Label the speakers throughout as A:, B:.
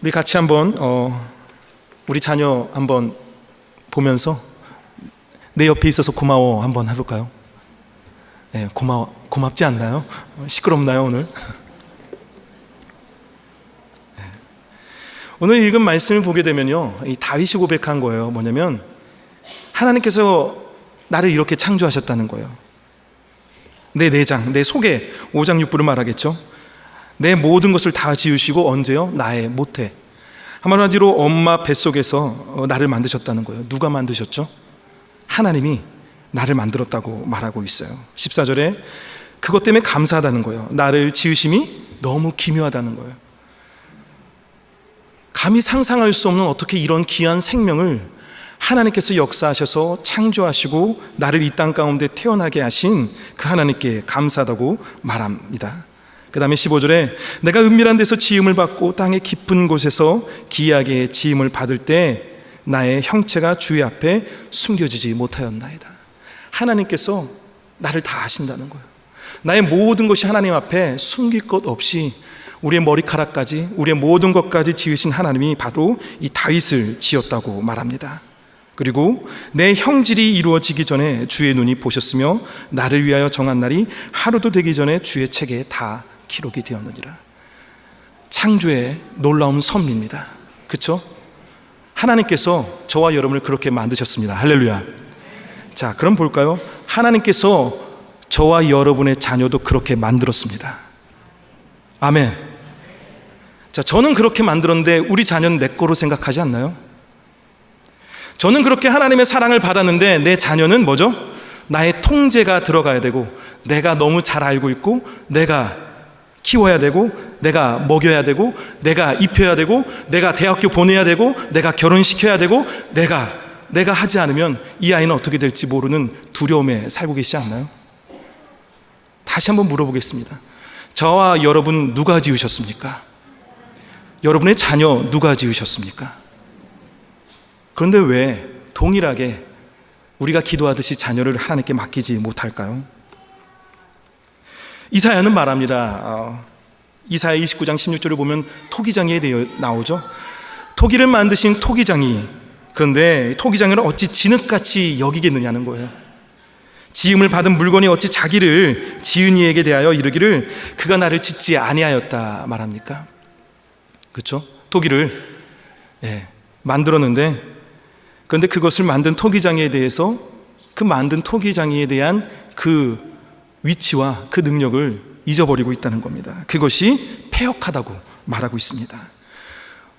A: 우리 같이 한번 우리 자녀 한번 보면서 내 옆에 있어서 고마워 한번 해볼까요? 네, 고맙지 않나요? 시끄럽나요 오늘? 네. 오늘 읽은 말씀을 보게 되면요, 이 다윗이 고백한 거예요. 뭐냐면 하나님께서 나를 이렇게 창조하셨다는 거예요. 내 내장, 내 속에 오장육부를 말하겠죠. 내 모든 것을 다 지으시고 언제요? 나의 모태. 한마디로 엄마 뱃속에서 나를 만드셨다는 거예요. 누가 만드셨죠? 하나님이 나를 만들었다고 말하고 있어요. 14절에 그것 때문에 감사하다는 거예요. 나를 지으심이 너무 기묘하다는 거예요. 감히 상상할 수 없는 어떻게 이런 귀한 생명을 하나님께서 역사하셔서 창조하시고 나를 이 땅 가운데 태어나게 하신 그 하나님께 감사하다고 말합니다. 그 다음에 15절에 내가 은밀한 데서 지음을 받고 땅의 깊은 곳에서 기이하게 지음을 받을 때 나의 형체가 주의 앞에 숨겨지지 못하였나이다. 하나님께서 나를 다 아신다는 거예요. 나의 모든 것이 하나님 앞에 숨길 것 없이 우리의 머리카락까지 우리의 모든 것까지 지으신 하나님이 바로 이 다윗을 지었다고 말합니다. 그리고 내 형질이 이루어지기 전에 주의 눈이 보셨으며 나를 위하여 정한 날이 하루도 되기 전에 주의 책에 다 기록이 되었느니라. 창조의 놀라운 섭리입니다. 그렇죠? 하나님께서 저와 여러분을 그렇게 만드셨습니다. 할렐루야. 자, 그럼 볼까요? 하나님께서 저와 여러분의 자녀도 그렇게 만들었습니다. 아멘. 자, 저는 그렇게 만들었는데 우리 자녀는 내 거로 생각하지 않나요? 저는 그렇게 하나님의 사랑을 받았는데 내 자녀는 뭐죠? 나의 통제가 들어가야 되고 내가 너무 잘 알고 있고 내가 키워야 되고 내가 먹여야 되고 내가 입혀야 되고 내가 대학교 보내야 되고 내가 결혼시켜야 되고 내가 하지 않으면 이 아이는 어떻게 될지 모르는 두려움에 살고 계시지 않나요? 다시 한번 물어보겠습니다. 저와 여러분 누가 지으셨습니까? 여러분의 자녀 누가 지으셨습니까? 그런데 왜 동일하게 우리가 기도하듯이 자녀를 하나님께 맡기지 못할까요? 이사야는 말합니다. 이사야 29장 16절을 보면 토기장이에 대해 나오죠. 토기를 만드신 토기장이, 그런데 토기장이를 어찌 진흙같이 여기겠느냐는 거예요. 지음을 받은 물건이 어찌 자기를 지은 이에게 대하여 이르기를 그가 나를 짓지 아니하였다 말합니까? 그렇죠? 토기를 만들었는데, 그런데 그것을 만든 토기장이에 대해서 그 만든 토기장이에 대한 그 위치와 그 능력을 잊어버리고 있다는 겁니다. 그것이 패역하다고 말하고 있습니다.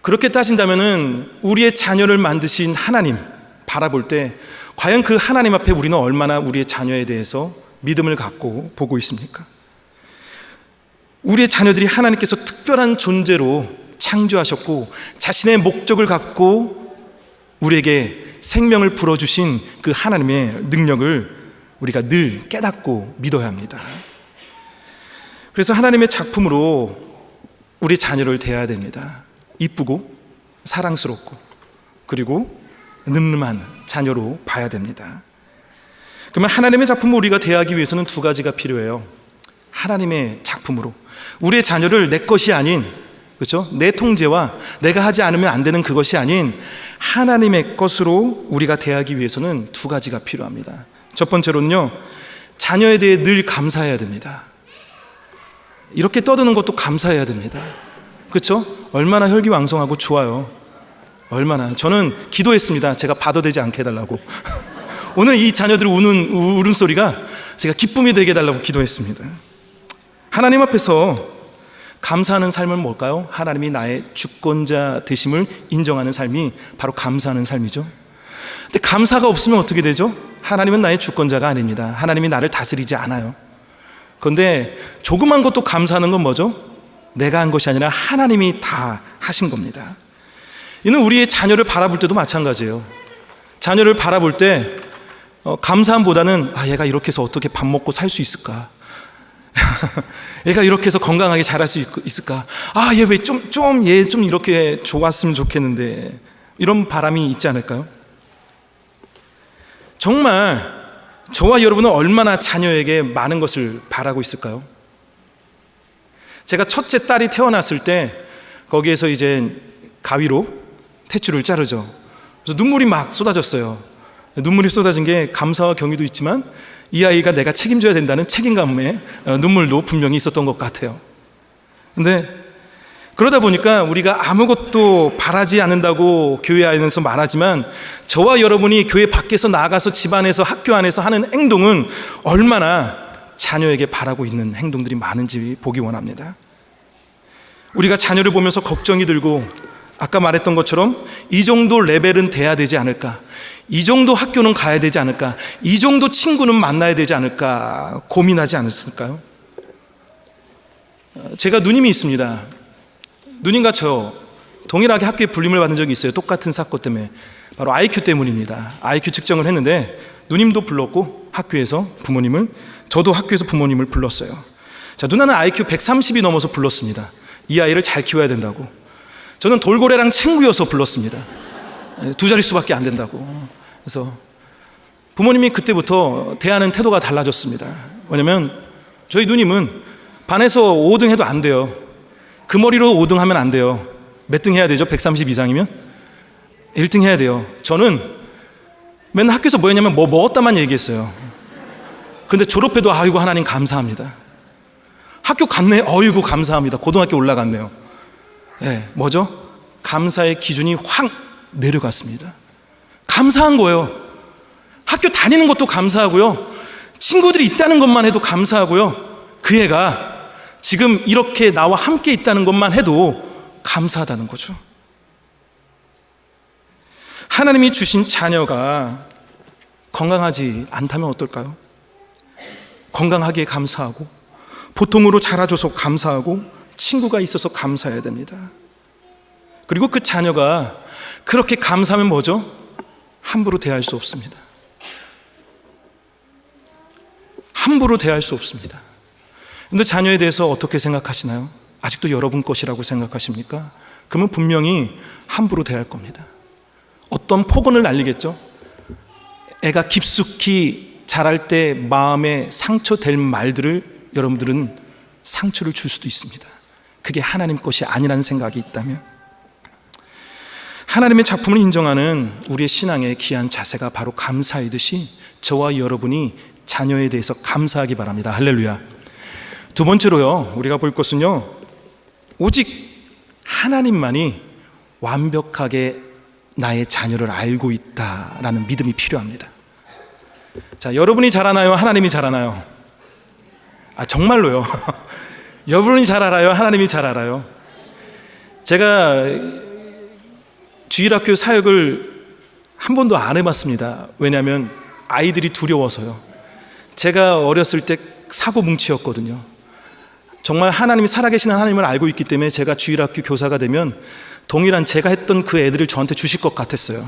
A: 그렇게 따진다면은 우리의 자녀를 만드신 하나님 바라볼 때 과연 그 하나님 앞에 우리는 얼마나 우리의 자녀에 대해서 믿음을 갖고 보고 있습니까? 우리의 자녀들이 하나님께서 특별한 존재로 창조하셨고 자신의 목적을 갖고 우리에게 생명을 불어주신 그 하나님의 능력을 우리가 늘 깨닫고 믿어야 합니다. 그래서 하나님의 작품으로 우리 자녀를 대해야 됩니다. 이쁘고 사랑스럽고 그리고 늠름한 자녀로 봐야 됩니다. 그러면 하나님의 작품을 우리가 대하기 위해서는 두 가지가 필요해요. 하나님의 작품으로 우리의 자녀를 내 것이 아닌, 그렇죠? 내 통제와 내가 하지 않으면 안 되는 그것이 아닌 하나님의 것으로 우리가 대하기 위해서는 두 가지가 필요합니다. 첫 번째로는요, 자녀에 대해 늘 감사해야 됩니다. 이렇게 떠드는 것도 감사해야 됩니다. 그렇죠? 얼마나 혈기왕성하고 좋아요. 얼마나. 저는 기도했습니다. 제가 받아되지 않게 해달라고. 오늘 이 자녀들이 우는 울음소리가 제가 기쁨이 되게 해달라고 기도했습니다. 하나님 앞에서 감사하는 삶은 뭘까요? 하나님이 나의 주권자 되심을 인정하는 삶이 바로 감사하는 삶이죠. 근데 감사가 없으면 어떻게 되죠? 하나님은 나의 주권자가 아닙니다. 하나님이 나를 다스리지 않아요. 그런데 조그만 것도 감사하는 건 뭐죠? 내가 한 것이 아니라 하나님이 다 하신 겁니다. 이는 우리의 자녀를 바라볼 때도 마찬가지예요. 자녀를 바라볼 때 감사함보다는 얘가 이렇게 해서 어떻게 밥 먹고 살 수 있을까? 얘가 이렇게 해서 건강하게 자랄 수 있을까? 얘 왜 좀 이렇게 좋았으면 좋겠는데, 이런 바람이 있지 않을까요? 정말 저와 여러분은 얼마나 자녀에게 많은 것을 바라고 있을까요? 제가 첫째 딸이 태어났을 때 거기에서 이제 가위로 탯줄을 자르죠. 그래서 눈물이 막 쏟아졌어요. 눈물이 쏟아진 게 감사와 경의도 있지만 이 아이가 내가 책임져야 된다는 책임감에 눈물도 분명히 있었던 것 같아요. 근데 그러다 보니까 우리가 아무것도 바라지 않는다고 교회 안에서 말하지만 저와 여러분이 교회 밖에서 나가서 집안에서 학교 안에서 하는 행동은 얼마나 자녀에게 바라고 있는 행동들이 많은지 보기 원합니다. 우리가 자녀를 보면서 걱정이 들고 아까 말했던 것처럼 이 정도 레벨은 돼야 되지 않을까, 이 정도 학교는 가야 되지 않을까, 이 정도 친구는 만나야 되지 않을까 고민하지 않았을까요? 제가 누님이 있습니다. 누님과 저 동일하게 학교에 불림을 받은 적이 있어요. 똑같은 사건 때문에. 바로 IQ 때문입니다. IQ 측정을 했는데 누님도 불렀고 학교에서 부모님을, 저도 학교에서 부모님을 불렀어요. 자, 누나는 IQ 130이 넘어서 불렀습니다. 이 아이를 잘 키워야 된다고. 저는 돌고래랑 친구여서 불렀습니다. 두 자릿수밖에 안 된다고. 그래서 부모님이 그때부터 대하는 태도가 달라졌습니다. 왜냐면 저희 누님은 반에서 5등 해도 안 돼요. 그 머리로 5등 하면 안 돼요. 몇 등 해야 되죠? 130 이상이면? 1등 해야 돼요. 저는 맨날 학교에서 뭐 했냐면 뭐 먹었다만 얘기했어요. 그런데 졸업해도 아이고 하나님 감사합니다. 학교 갔네? 어이구 감사합니다. 고등학교 올라갔네요. 네, 뭐죠? 감사의 기준이 확 내려갔습니다. 감사한 거예요. 학교 다니는 것도 감사하고요. 친구들이 있다는 것만 해도 감사하고요. 그 애가 지금 이렇게 나와 함께 있다는 것만 해도 감사하다는 거죠. 하나님이 주신 자녀가 건강하지 않다면 어떨까요? 건강하기에 감사하고, 보통으로 자라줘서 감사하고, 친구가 있어서 감사해야 됩니다. 그리고 그 자녀가 그렇게 감사하면 뭐죠? 함부로 대할 수 없습니다. 함부로 대할 수 없습니다. 근데 자녀에 대해서 어떻게 생각하시나요? 아직도 여러분 것이라고 생각하십니까? 그러면 분명히 함부로 대할 겁니다. 어떤 폭언을 날리겠죠? 애가 깊숙이 자랄 때 마음에 상처될 말들을 여러분들은 상처를 줄 수도 있습니다. 그게 하나님 것이 아니라는 생각이 있다면, 하나님의 작품을 인정하는 우리의 신앙의 귀한 자세가 바로 감사이듯이 저와 여러분이 자녀에 대해서 감사하기 바랍니다. 할렐루야. 두 번째로요, 우리가 볼 것은요, 오직 하나님만이 완벽하게 나의 자녀를 알고 있다라는 믿음이 필요합니다. 자, 여러분이 잘 아나요? 하나님이 잘 아나요? 정말로요. 여러분이 잘 알아요? 하나님이 잘 알아요? 제가 주일학교 사역을 한 번도 안 해봤습니다. 왜냐하면 아이들이 두려워서요. 제가 어렸을 때 사고뭉치였거든요. 정말 하나님이 살아계신 하나님을 알고 있기 때문에 제가 주일학교 교사가 되면 동일한 제가 했던 그 애들을 저한테 주실 것 같았어요.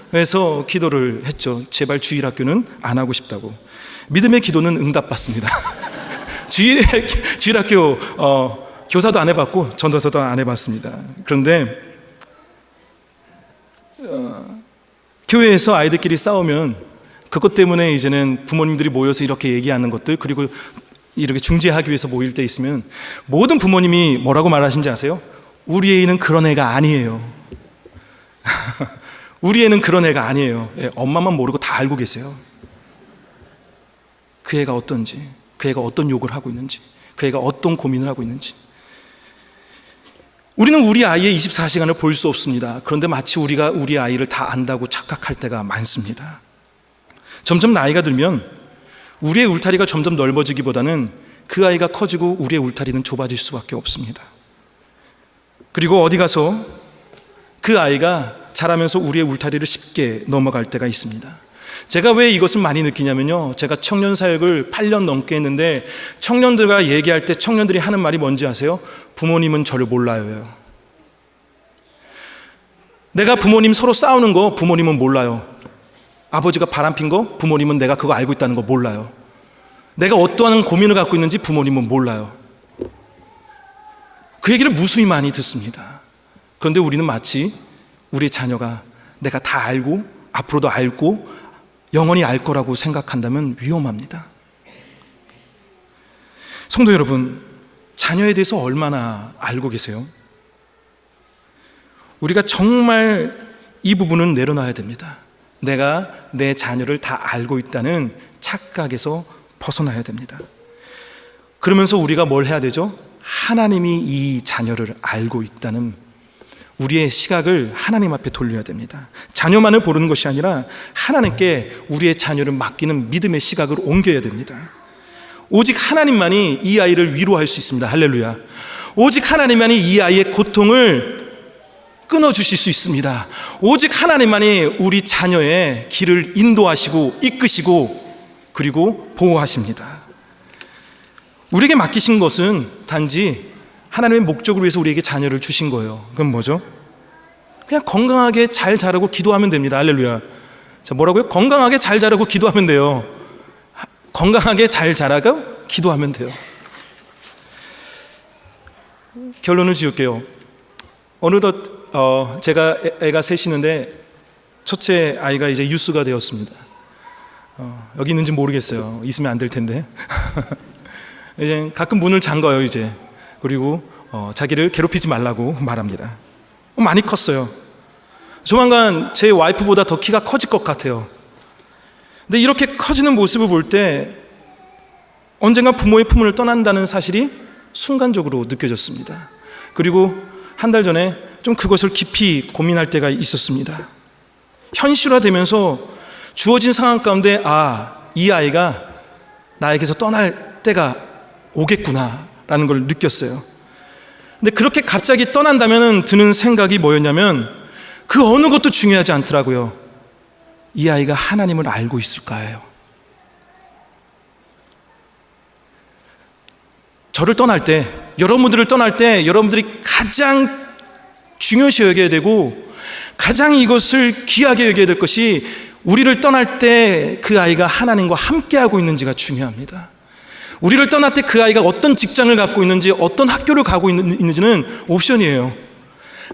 A: 그래서 기도를 했죠. 제발 주일학교는 안 하고 싶다고. 믿음의 기도는 응답받습니다. 주일학교 교사도 안 해봤고 전도서도 안 해봤습니다. 그런데 교회에서 아이들끼리 싸우면 그것 때문에 이제는 부모님들이 모여서 이렇게 얘기하는 것들, 그리고 이렇게 중재하기 위해서 모일 때 있으면 모든 부모님이 뭐라고 말하시는지 아세요? 우리 애는 그런 애가 아니에요. 우리 애는 그런 애가 아니에요. 엄마만 모르고 다 알고 계세요. 그 애가 어떤지, 그 애가 어떤 욕을 하고 있는지, 그 애가 어떤 고민을 하고 있는지. 우리는 우리 아이의 24시간을 볼 수 없습니다. 그런데 마치 우리가 우리 아이를 다 안다고 착각할 때가 많습니다. 점점 나이가 들면 우리의 울타리가 점점 넓어지기보다는 그 아이가 커지고 우리의 울타리는 좁아질 수밖에 없습니다. 그리고 어디 가서 그 아이가 자라면서 우리의 울타리를 쉽게 넘어갈 때가 있습니다. 제가 왜 이것을 많이 느끼냐면요, 제가 청년 사역을 8년 넘게 했는데 청년들과 얘기할 때 청년들이 하는 말이 뭔지 아세요? 부모님은 저를 몰라요. 내가 부모님 서로 싸우는 거 부모님은 몰라요. 아버지가 바람핀 거 부모님은 내가 그거 알고 있다는 거 몰라요. 내가 어떠한 고민을 갖고 있는지 부모님은 몰라요. 그 얘기를 무수히 많이 듣습니다. 그런데 우리는 마치 우리 자녀가 내가 다 알고 앞으로도 알고 영원히 알 거라고 생각한다면 위험합니다. 성도 여러분, 자녀에 대해서 얼마나 알고 계세요? 우리가 정말 이 부분은 내려놔야 됩니다. 내가 내 자녀를 다 알고 있다는 착각에서 벗어나야 됩니다. 그러면서 우리가 뭘 해야 되죠? 하나님이 이 자녀를 알고 있다는 우리의 시각을 하나님 앞에 돌려야 됩니다. 자녀만을 보는 것이 아니라 하나님께 우리의 자녀를 맡기는 믿음의 시각을 옮겨야 됩니다. 오직 하나님만이 이 아이를 위로할 수 있습니다. 할렐루야. 오직 하나님만이 이 아이의 고통을 끊어주실 수 있습니다. 오직 하나님만이 우리 자녀의 길을 인도하시고 이끄시고 그리고 보호하십니다. 우리에게 맡기신 것은 단지 하나님의 목적을 위해서 우리에게 자녀를 주신 거예요. 그럼 뭐죠? 그냥 건강하게 잘 자라고 기도하면 됩니다. 할렐루야. 자, 뭐라고요? 건강하게 잘 자라고 기도하면 돼요. 건강하게 잘 자라고 기도하면 돼요. 결론을 지을게요. 어느덧 제가 애가 셋이는데 첫째 아이가 이제 유스가 되었습니다. 여기 있는지 모르겠어요. 있으면 안 될 텐데. 이제 가끔 문을 잠가요 이제. 그리고 자기를 괴롭히지 말라고 말합니다. 많이 컸어요. 조만간 제 와이프보다 더 키가 커질 것 같아요. 근데 이렇게 커지는 모습을 볼 때 언젠가 부모의 품을 떠난다는 사실이 순간적으로 느껴졌습니다. 그리고 한 달 전에 좀 그것을 깊이 고민할 때가 있었습니다. 현실화되면서 주어진 상황 가운데 이 아이가 나에게서 떠날 때가 오겠구나라는 걸 느꼈어요. 근데 그렇게 갑자기 떠난다면 드는 생각이 뭐였냐면 그 어느 것도 중요하지 않더라고요. 이 아이가 하나님을 알고 있을까요? 저를 떠날 때, 여러분들을 떠날 때 여러분들이 가장 중요시 여겨야 되고 가장 이것을 귀하게 여겨야 될 것이 우리를 떠날 때 그 아이가 하나님과 함께하고 있는지가 중요합니다. 우리를 떠날 때 그 아이가 어떤 직장을 갖고 있는지 어떤 학교를 가고 있는지는 옵션이에요.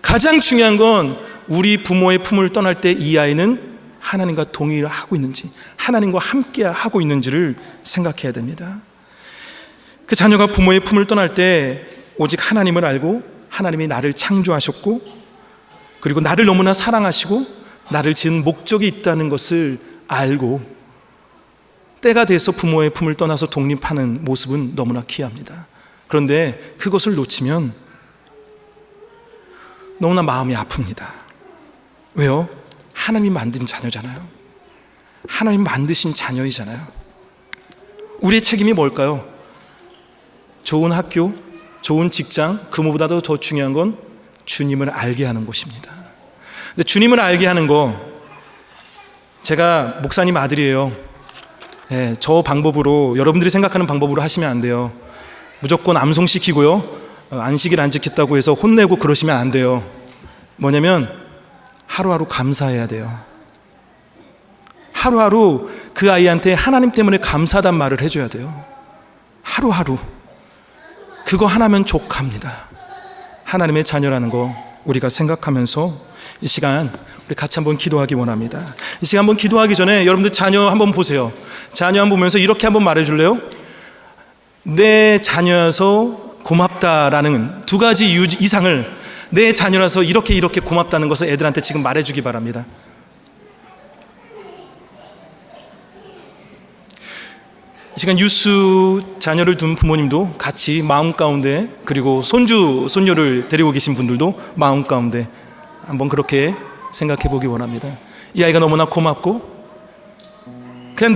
A: 가장 중요한 건 우리 부모의 품을 떠날 때 이 아이는 하나님과 동의를 하고 있는지 하나님과 함께 하고 있는지를 생각해야 됩니다. 그 자녀가 부모의 품을 떠날 때 오직 하나님을 알고 하나님이 나를 창조하셨고 그리고 나를 너무나 사랑하시고 나를 지은 목적이 있다는 것을 알고 때가 돼서 부모의 품을 떠나서 독립하는 모습은 너무나 귀합니다. 그런데 그것을 놓치면 너무나 마음이 아픕니다. 왜요? 하나님이 만든 자녀잖아요. 하나님 만드신 자녀이잖아요. 우리의 책임이 뭘까요? 좋은 학교, 좋은 직장, 그 무엇보다도 더 중요한 건 주님을 알게 하는 것입니다. 근데 주님을 알게 하는 거, 제가 목사님 아들이에요. 저 방법으로, 여러분들이 생각하는 방법으로 하시면 안 돼요. 무조건 암송시키고요, 안식일 안 지켰다고 해서 혼내고 그러시면 안 돼요. 뭐냐면 하루하루 감사해야 돼요. 하루하루 그 아이한테 하나님 때문에 감사하단 말을 해줘야 돼요. 하루하루. 그거 하나면 족합니다. 하나님의 자녀라는 거 우리가 생각하면서 이 시간 우리 같이 한번 기도하기 원합니다. 이 시간 한번 기도하기 전에 여러분들 자녀 한번 보세요. 자녀 한번 보면서 이렇게 한번 말해줄래요? 내 자녀여서 고맙다라는 두 가지 이유 이상을, 내 자녀라서 이렇게 고맙다는 것을 애들한테 지금 말해주기 바랍니다. 이 시간 유스 자녀를 둔 부모님도 같이 마음 가운데, 그리고 손주, 손녀를 데리고 계신 분들도 마음 가운데 한번 그렇게 생각해 보기 원합니다. 이 아이가 너무나 고맙고 그냥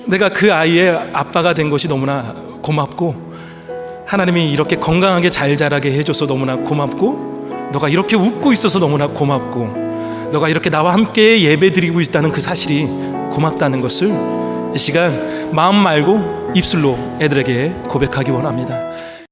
A: 내가 그 아이의 아빠가 된 것이 너무나 고맙고, 하나님이 이렇게 건강하게 잘 자라게 해줘서 너무나 고맙고, 너가 이렇게 웃고 있어서 너무나 고맙고, 너가 이렇게 나와 함께 예배 드리고 있다는 그 사실이 고맙다는 것을 이 시간 마음 말고 입술로 애들에게 고백하기 원합니다.